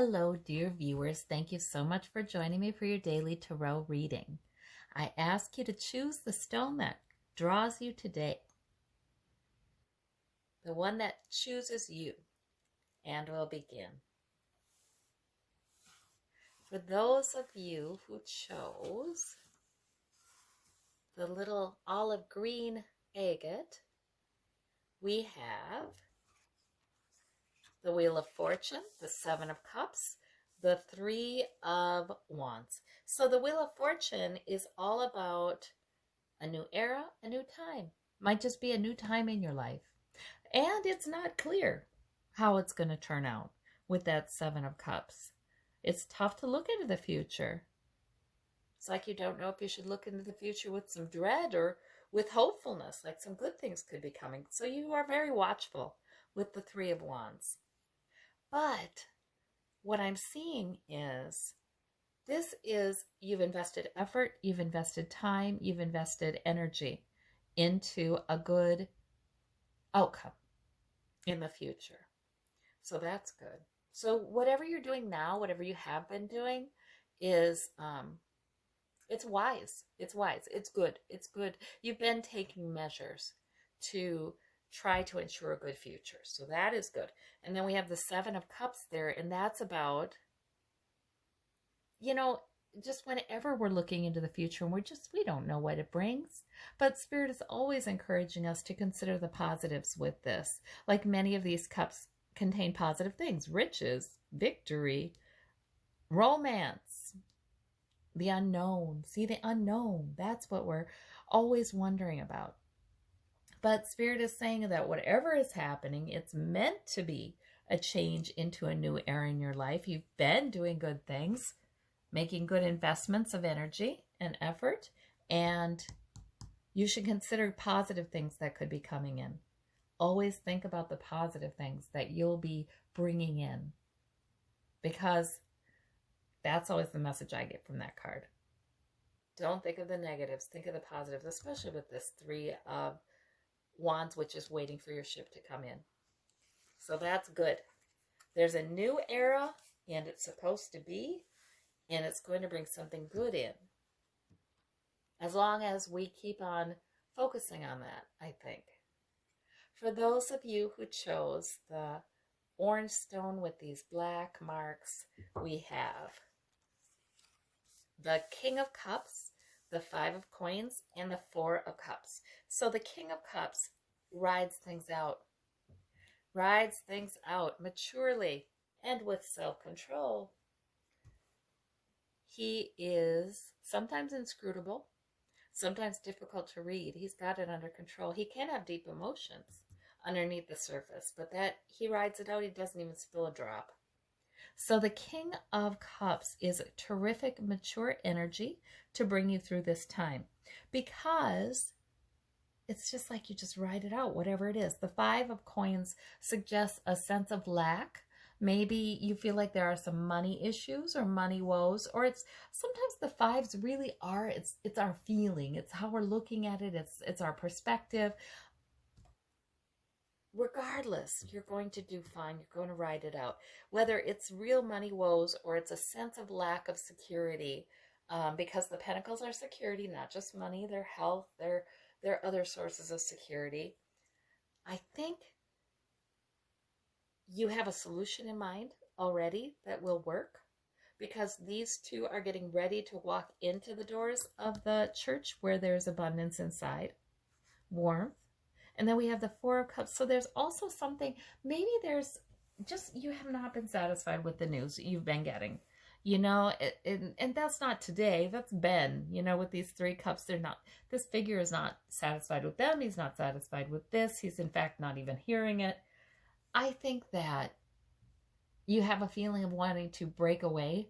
Hello, dear viewers. Thank you so much for joining me for your daily tarot reading. I ask you to choose the stone that draws you today, the one that chooses you, and we'll begin. For those of you who chose the little olive green agate, we have the Wheel of Fortune, the Seven of Cups, the Three of Wands. So the Wheel of Fortune is all about a new era, a new time. Might just be a new time in your life. And it's not clear how it's going to turn out with that Seven of Cups. It's tough to look into the future. It's like you don't know if you should look into the future with some dread or with hopefulness, like some good things could be coming. So you are very watchful with the Three of Wands. But what I'm seeing is you've invested effort, you've invested time, you've invested energy into a good outcome in the future. So that's good. So whatever you're doing now, whatever you have been doing is, it's wise. It's wise. It's good. It's good. You've been taking measures to try to ensure a good future. So that is good. And then we have the Seven of Cups there, and that's about, just whenever we're looking into the future and we don't know what it brings. But Spirit is always encouraging us to consider the positives with this. Like many of these cups contain positive things: riches, victory, romance, the unknown. See, the unknown, that's what we're always wondering about. But Spirit is saying that whatever is happening, it's meant to be a change into a new era in your life. You've been doing good things, making good investments of energy and effort, and you should consider positive things that could be coming in. Always think about the positive things that you'll be bringing in, because that's always the message I get from that card. Don't think of the negatives, think of the positives, especially with this Three of Wands, which is waiting for your ship to come in. So that's good. There's a new era, and it's supposed to be, and it's going to bring something good in. As long as we keep on focusing on that, I think. For those of you who chose the orange stone with these black marks, we have the King of Cups, the Five of Coins, and the Four of Cups. So the King of Cups rides things out maturely and with self-control. He is sometimes inscrutable, sometimes difficult to read. He's got it under control. He can have deep emotions underneath the surface, but that he rides it out. He doesn't even spill a drop. So the King of Cups is a terrific, mature energy to bring you through this time, because it's just like you just ride it out, whatever it is. The Five of Coins suggests a sense of lack. Maybe you feel like there are some money issues or money woes, or it's sometimes the fives really are, it's our feeling, it's how we're looking at it, it's our perspective. Regardless, you're going to do fine. You're going to ride it out. Whether it's real money woes or it's a sense of lack of security, because the Pentacles are security, not just money, their health, their other sources of security. I think you have a solution in mind already that will work, because these two are getting ready to walk into the doors of the church where there's abundance inside, warmth. And then we have the Four of Cups. So there's also something, maybe there's just, you have not been satisfied with the news you've been getting, and that's not today. That's been, with these Three Cups, this figure is not satisfied with them. He's not satisfied with this. He's in fact not even hearing it. I think that you have a feeling of wanting to break away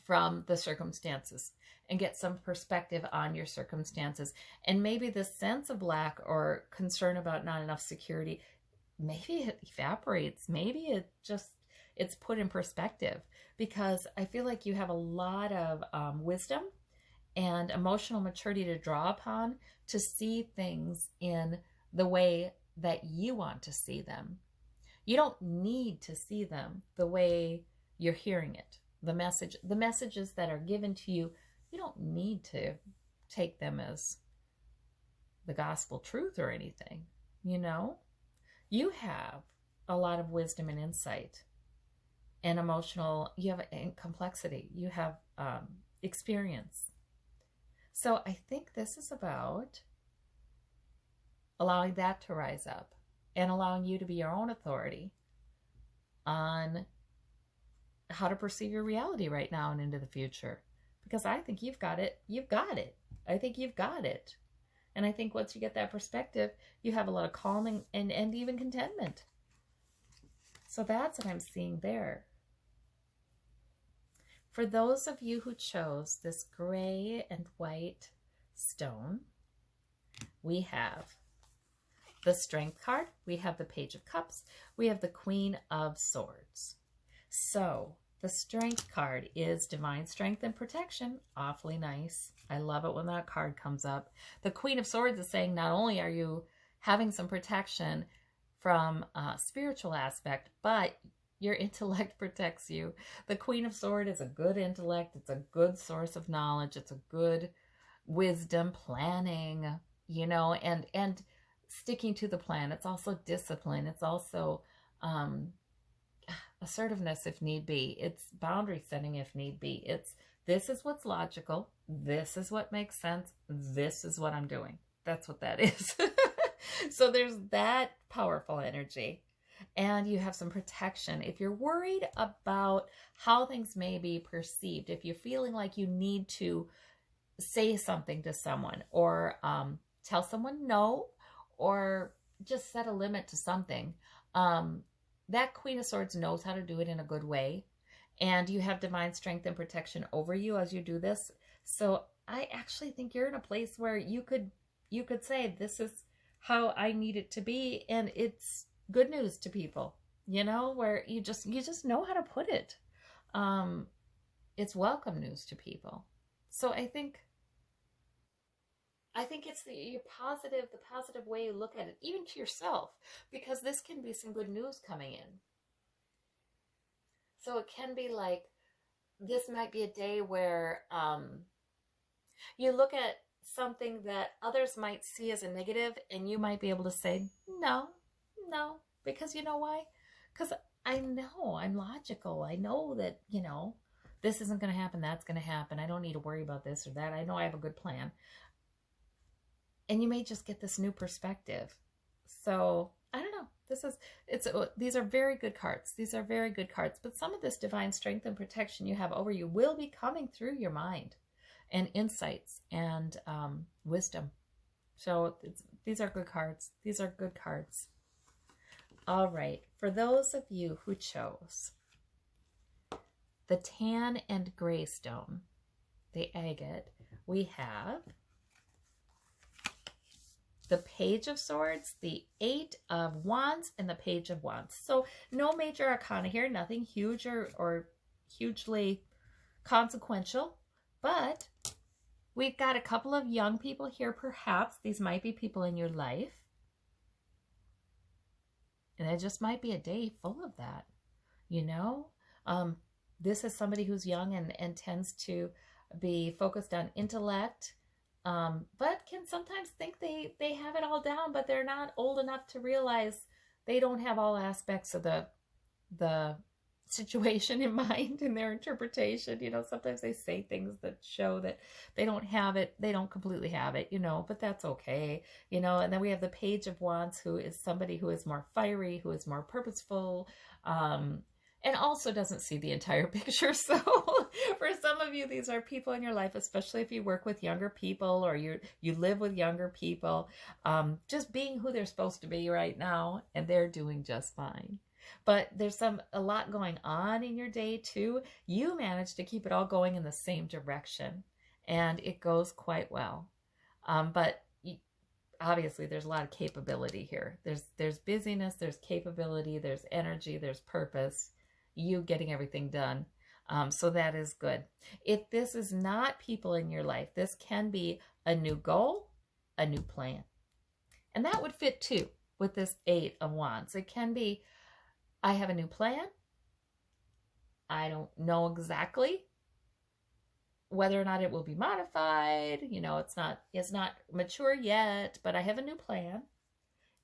from the circumstances and get some perspective on your circumstances. And maybe the sense of lack or concern about not enough security, maybe it evaporates. Maybe it's put in perspective, because I feel like you have a lot of wisdom and emotional maturity to draw upon to see things in the way that you want to see them. You don't need to see them the way you're hearing it. The messages that are given to you, you don't need to take them as the gospel truth or anything. You have a lot of wisdom and insight and you have complexity, you have experience. So I think this is about allowing that to rise up and allowing you to be your own authority on how to perceive your reality right now and into the future. Because I think you've got it. You've got it. I think you've got it. And I think once you get that perspective, you have a lot of calm and even contentment. So that's what I'm seeing there. For those of you who chose this gray and white stone, we have the Strength card, we have the Page of Cups, we have the Queen of Swords. So the Strength card is divine strength and protection. Awfully nice. I love it when that card comes up. The Queen of Swords is saying not only are you having some protection from a spiritual aspect, but your intellect protects you. The Queen of Swords is a good intellect. It's a good source of knowledge. It's a good wisdom, planning, and sticking to the plan. It's also discipline. It's also assertiveness if need be. It's boundary setting if need be. This is what's logical. This is what makes sense. This is what I'm doing. That's what that is. So there's that powerful energy. And you have some protection. If you're worried about how things may be perceived, if you're feeling like you need to say something to someone or tell someone no, or just set a limit to something, that Queen of Swords knows how to do it in a good way. And you have divine strength and protection over you as you do this. So I actually think you're in a place where you could say, this is how I need it to be. And it's good news to people, where you just know how to put it. It's welcome news to people. So I think it's the positive way you look at it, even to yourself, because this can be some good news coming in. So it can be like, this might be a day where you look at something that others might see as a negative, and you might be able to say, no, because you know why? Because I know I'm logical. I know that, this isn't going to happen. That's going to happen. I don't need to worry about this or that. I know I have a good plan. And you may just get this new perspective. So I don't know. These are very good cards. These are very good cards. But some of this divine strength and protection you have over you will be coming through your mind and insights and wisdom. So these are good cards. These are good cards. All right. For those of you who chose the tan and gray stone, the agate, we have the Page of Swords, the Eight of Wands, and the Page of Wands. So no major arcana here, nothing huge or hugely consequential, but we've got a couple of young people here, perhaps. These might be people in your life. And it just might be a day full of that, This is somebody who's young and tends to be focused on intellect, but can sometimes think they have it all down, but they're not old enough to realize they don't have all aspects of the situation in mind in their interpretation. Sometimes they say things that show that they don't have it, they don't completely have it, but that's okay, and then we have the Page of Wands, who is somebody who is more fiery, who is more purposeful, and also doesn't see the entire picture. So for some of you, these are people in your life, especially if you work with younger people or you live with younger people, just being who they're supposed to be right now, and they're doing just fine. But there's a lot going on in your day too. You manage to keep it all going in the same direction, and it goes quite well. But obviously there's a lot of capability here. There's busyness, there's capability, there's energy, there's purpose. You getting everything done. So that is good. If this is not people in your life, this can be a new goal, a new plan. And that would fit too with this Eight of Wands. It can be, I have a new plan. I don't know exactly whether or not it will be modified. It's not mature yet, but I have a new plan,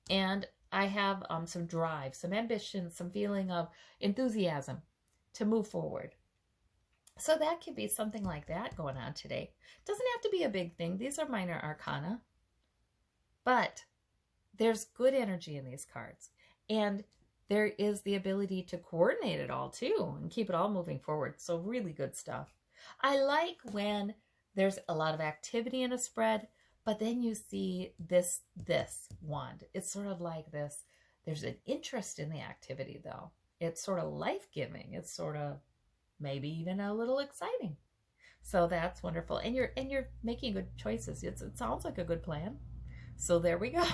and I have some drive, some ambition, some feeling of enthusiasm to move forward. So that could be something like that going on today. Doesn't have to be a big thing. These are minor arcana, but there's good energy in these cards. And there is the ability to coordinate it all too and keep it all moving forward. So really good stuff. I like when there's a lot of activity in a spread, but then you see this wand. It's sort of like this. There's an interest in the activity though. It's sort of life-giving. It's sort of maybe even a little exciting. So that's wonderful. And you're making good choices. It sounds like a good plan. So there we go.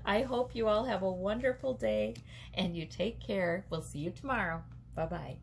I hope you all have a wonderful day and you take care. We'll see you tomorrow. Bye-bye.